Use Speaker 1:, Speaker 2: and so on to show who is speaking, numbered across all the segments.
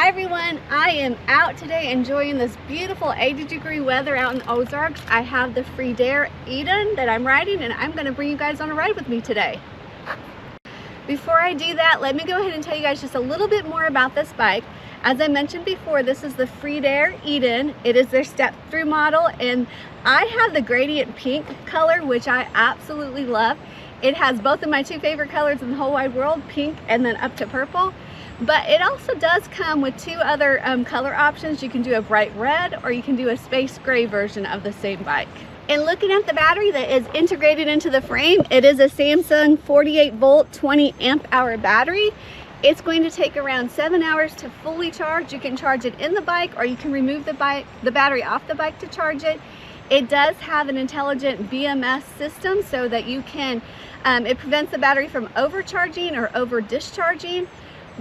Speaker 1: Hi everyone, I am out today enjoying this beautiful 80-degree weather out in the Ozarks. I have the Freedare Eden that I'm riding, and I'm going to bring you guys on a ride with me today. Before I do that, let me go ahead and tell you guys just a little bit more about this bike. As I mentioned before, this is the Freedare Eden. It is their step-thru model, and I have the gradient pink color, which I absolutely love. It has both of my two favorite colors in the whole wide world, pink and then up to purple. But it also does come with two other color options. You can do a bright red, or you can do a space gray version of the same bike. And looking at the battery that is integrated into the frame, it is a Samsung 48 volt 20 amp hour battery. It's going to take around 7 hours to fully charge. You can charge it in the bike, or you can remove the battery off the bike to charge it. It does have an intelligent BMS system so that you can, it prevents the battery from overcharging or over discharging.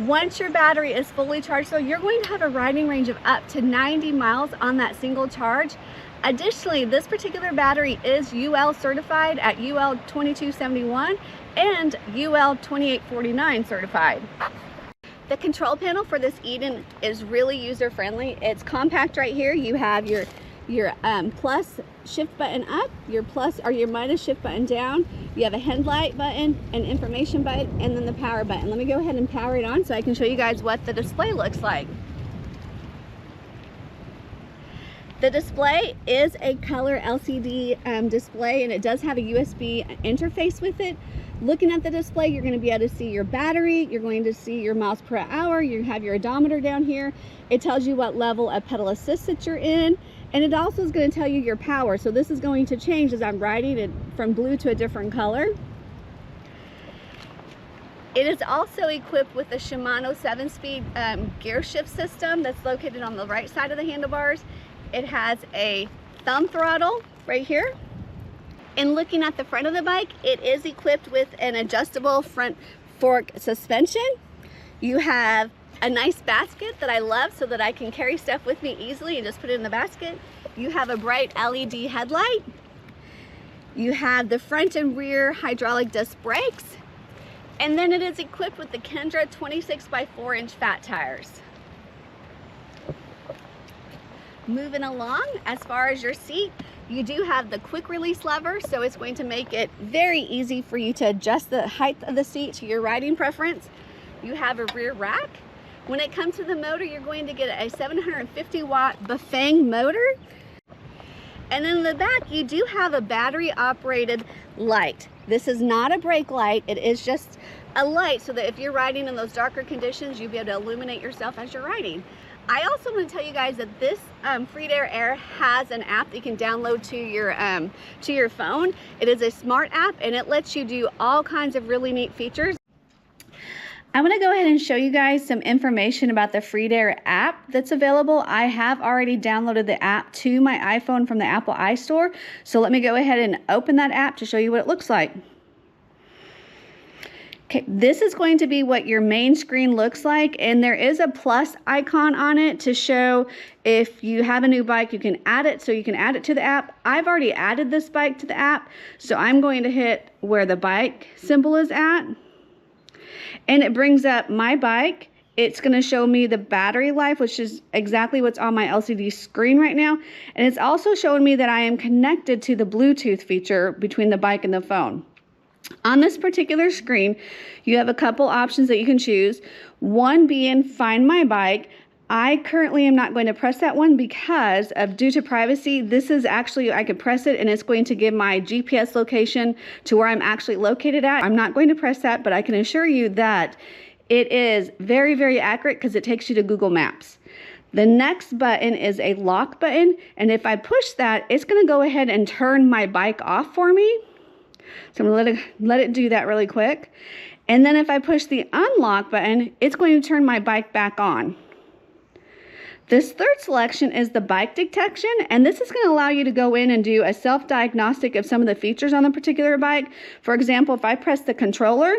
Speaker 1: Once your battery is fully charged, so you're going to have a riding range of up to 90 miles on that single charge. Additionally, this particular battery is UL certified at UL 2271 and UL 2849 certified. The control panel for this Eden is really user friendly. It's compact right here. You have your plus shift button up, your plus or your minus shift button down. You have a headlight button, an information button, and then the power button. Let me go ahead and power it on so I can show you guys what the display looks like. The display is a color LCD display, and it does have a USB interface with it. Looking at the display, you're going to be able to see your battery, you're going to see your miles per hour, you have your odometer down here. It tells you what level of pedal assist that you're in, and it also is going to tell you your power. So this is going to change as I'm riding it from blue to a different color. It is also equipped with a Shimano 7-speed gear shift system that's located on the right side of the handlebars. It has a thumb throttle right here. And looking at the front of the bike, it is equipped with an adjustable front fork suspension. You have a nice basket that I love so that I can carry stuff with me easily and just put it in the basket. You have a bright LED headlight. You have the front and rear hydraulic disc brakes. And then it is equipped with the Kenda 26 by 4-inch fat tires. Moving along, as far as your seat, you do have the quick release lever, so it's going to make it very easy for you to adjust the height of the seat to your riding preference. You have a rear rack. When it comes to the motor, you're going to get a 750 watt BAFANG motor. And in the back, you do have a battery operated light. This is not a brake light, it is just a light so that if you're riding in those darker conditions, you'll be able to illuminate yourself as you're riding. I also want to tell you guys that this Freedare Air has an app that you can download to your phone. It is a smart app, and it lets you do all kinds of really neat features. I want to go ahead and show you guys some information about the Freedare app that's available. I have already downloaded the app to my iPhone from the Apple iStore, so let me go ahead and open that app to show you what it looks like. Okay, this is going to be what your main screen looks like, and there is a plus icon on it to show if you have a new bike, you can add it, so you can add it to the app. I've already added this bike to the app, so I'm going to hit where the bike symbol is at, and it brings up my bike. It's going to show me the battery life, which is exactly what's on my LCD screen right now, and it's also showing me that I am connected to the Bluetooth feature between the bike and the phone. On this particular screen, you have a couple options that you can choose. One being Find My Bike. I currently am not going to press that one because due to privacy. This is actually, I could press it and it's going to give my GPS location to where I'm actually located at. I'm not going to press that, but I can assure you that it is very, very accurate because it takes you to Google Maps. The next button is a lock button, and if I push that, it's going to go ahead and turn my bike off for me. So I'm going to let it do that really quick. And then if I push the unlock button, it's going to turn my bike back on. This third selection is the bike detection, and this is going to allow you to go in and do a self-diagnostic of some of the features on the particular bike. For example, if I press the controller,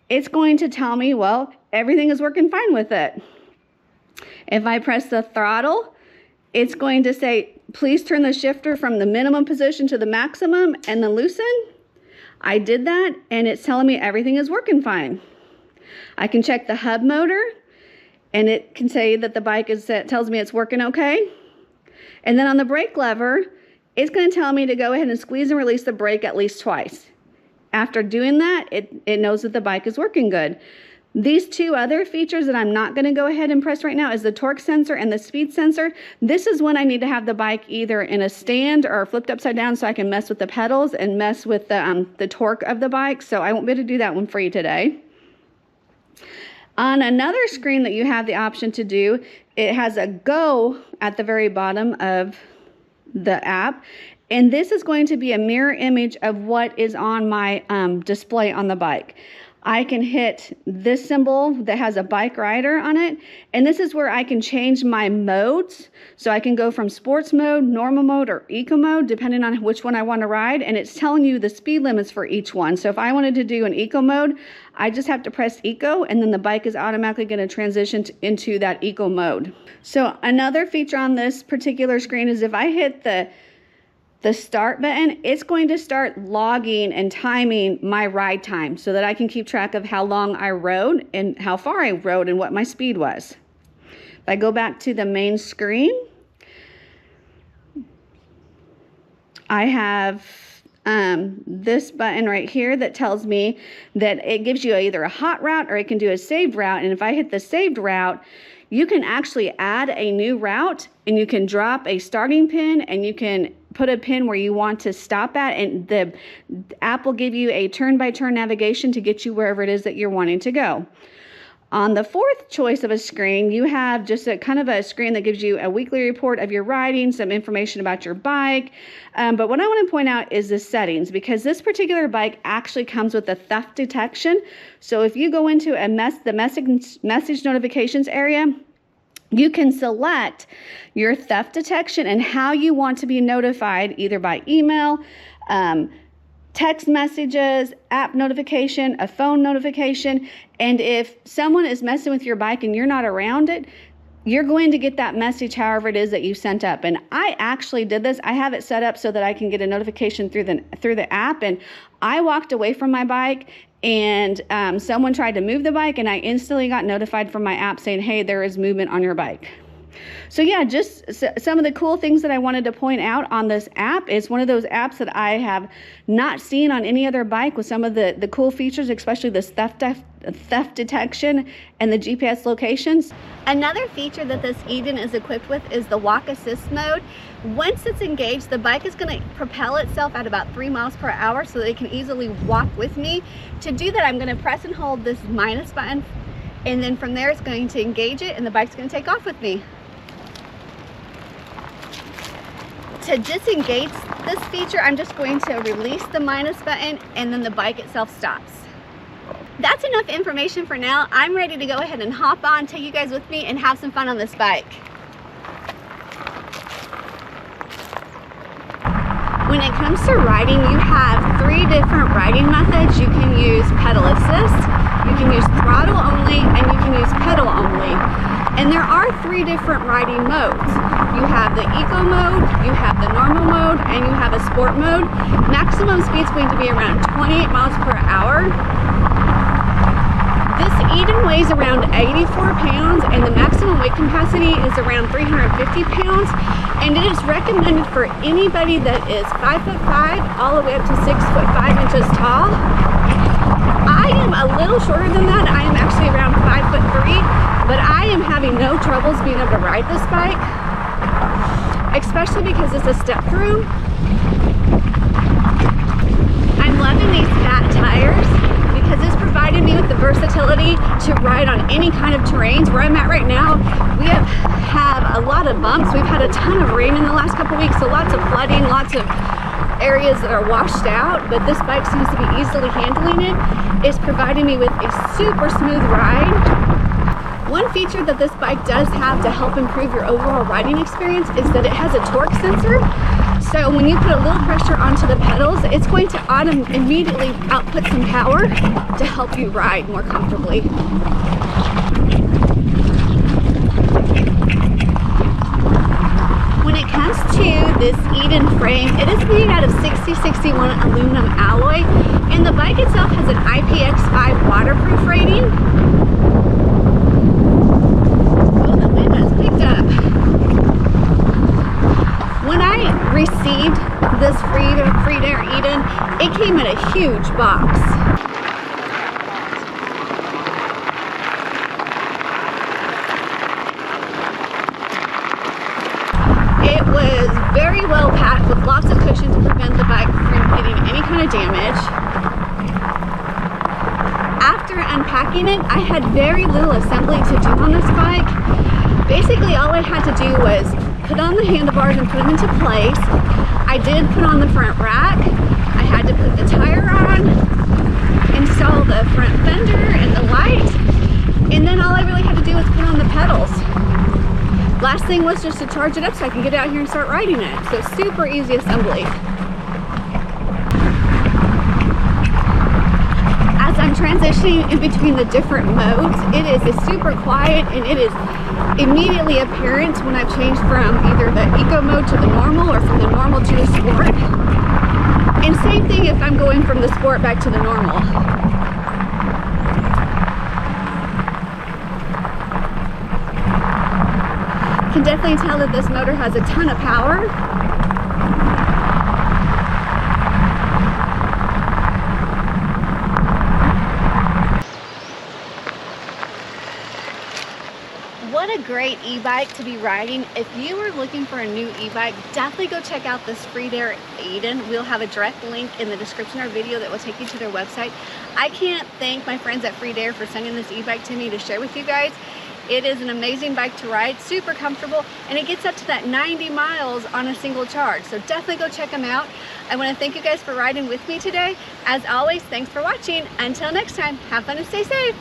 Speaker 1: it's going to tell me, well, everything is working fine with it. If I press the throttle, it's going to say, please turn the shifter from the minimum position to the maximum and then loosen. I did that, and it's telling me everything is working fine. I can check the hub motor, and it can say that the bike tells me it's working okay. And then on the brake lever, it's going to tell me to go ahead and squeeze and release the brake at least twice. After doing that, it knows that the bike is working good. These two other features that I'm not going to go ahead and press right now is the torque sensor and the speed sensor. This is when I need to have the bike either in a stand or flipped upside down so I can mess with the pedals and mess with the torque of the bike. So I won't be able to do that one for you today. On another screen that you have the option to do, it has a go at the very bottom of the app. And this is going to be a mirror image of what is on my display on the bike. I can hit this symbol that has a bike rider on it, and this is where I can change my modes. So I can go from sports mode, normal mode, or eco mode, depending on which one I want to ride, and it's telling you the speed limits for each one. So if I wanted to do an eco mode, I just have to press eco, and then the bike is automatically going to transition into that eco mode. So another feature on this particular screen is if I hit the start button, it's going to start logging and timing my ride time so that I can keep track of how long I rode and how far I rode and what my speed was. If I go back to the main screen, I have this button right here that tells me that it gives you either a hot route or it can do a saved route. And if I hit the saved route, you can actually add a new route, and you can drop a starting pin, and you can put a pin where you want to stop at, and the app will give you a turn-by-turn navigation to get you wherever it is that you're wanting to go. On the fourth choice of a screen, you have just a kind of a screen that gives you a weekly report of your riding, some information about your bike. But what I want to point out is the settings, because this particular bike actually comes with a theft detection. So if you go into the message notifications area, you can select your theft detection and how you want to be notified, either by email, text messages, app notification, a phone notification. And if someone is messing with your bike and you're not around it, you're going to get that message however it is that you sent up. And I actually did this. I have it set up so that I can get a notification through the app. And I walked away from my bike, and someone tried to move the bike, and I instantly got notified from my app saying, hey, there is movement on your bike. So yeah, just some of the cool things that I wanted to point out on this app. Is one of those apps that I have not seen on any other bike, with some of the cool features, especially this theft detection and the GPS locations. Another feature that this Eden is equipped with is the walk assist mode. Once it's engaged, the bike is going to propel itself at about 3 miles per hour so that it can easily walk with me. To do that, I'm going to press and hold this minus button, and then from there it's going to engage it, and the bike's going to take off with me. To disengage this feature, I'm just going to release the minus button, and then the bike itself stops. That's enough information for now. I'm ready to go ahead and hop on, take you guys with me, and have some fun on this bike. When it comes to riding, you have 3 different riding methods. You can use pedal assist, you can use throttle only, and you can use pedal only. And there are 3 different riding modes. You have the eco mode, you have the normal mode, and you have a sport mode. Maximum speed is going to be around 28 miles per hour. This Eden weighs around 84 pounds, and the maximum weight capacity is around 350 pounds. And it is recommended for anybody that is 5'5" all the way up to 6'5" tall. I am a little shorter than that. I am actually around 5'3", but I am having no troubles being able to ride this bike, especially because it's a step-thru. I'm loving these fat tires because it's provided me with the versatility to ride on any kind of terrains. Where I'm at right now, we have a lot of bumps. We've had a ton of rain in the last couple weeks, so lots of flooding, lots of areas that are washed out, but this bike seems to be easily handling it. It's providing me with a super smooth ride. One feature that this bike does have to help improve your overall riding experience is that it has a torque sensor. So when you put a little pressure onto the pedals, it's going to immediately output some power to help you ride more comfortably. When it comes to this Eden frame, it is made out of 6061 aluminum alloy, and the bike itself has an IPX5 waterproof rating. It came in a huge box. It was very well packed with lots of cushion to prevent the bike from getting any kind of damage. After unpacking it, I had very little assembly to do on this bike. Basically, all I had to do was put on the handlebars and put them into place. I did put on the front rack. I had to put the tire on, install the front fender and the light, and then all I really had to do was put on the pedals. Last thing was just to charge it up so I can get out here and start riding it. So super easy assembly. As I'm transitioning in between the different modes, it is super quiet, and it is immediately apparent when I've changed from either the eco mode to the normal or from the normal to the sport. And same thing if I'm going from the sport back to the normal. Can definitely tell that this motor has a ton of power. What a great e-bike to be riding. If you are looking for a new e-bike, definitely go check out this Freedare Eden. We'll have a direct link in the description of our video that will take you to their website. I can't thank my friends at Freedare for sending this e-bike to me to share with you guys. It is an amazing bike to ride, super comfortable, and it gets up to that 90 miles on a single charge. So definitely go check them out. I want to thank you guys for riding with me today. As always, thanks for watching. Until next time, have fun and stay safe.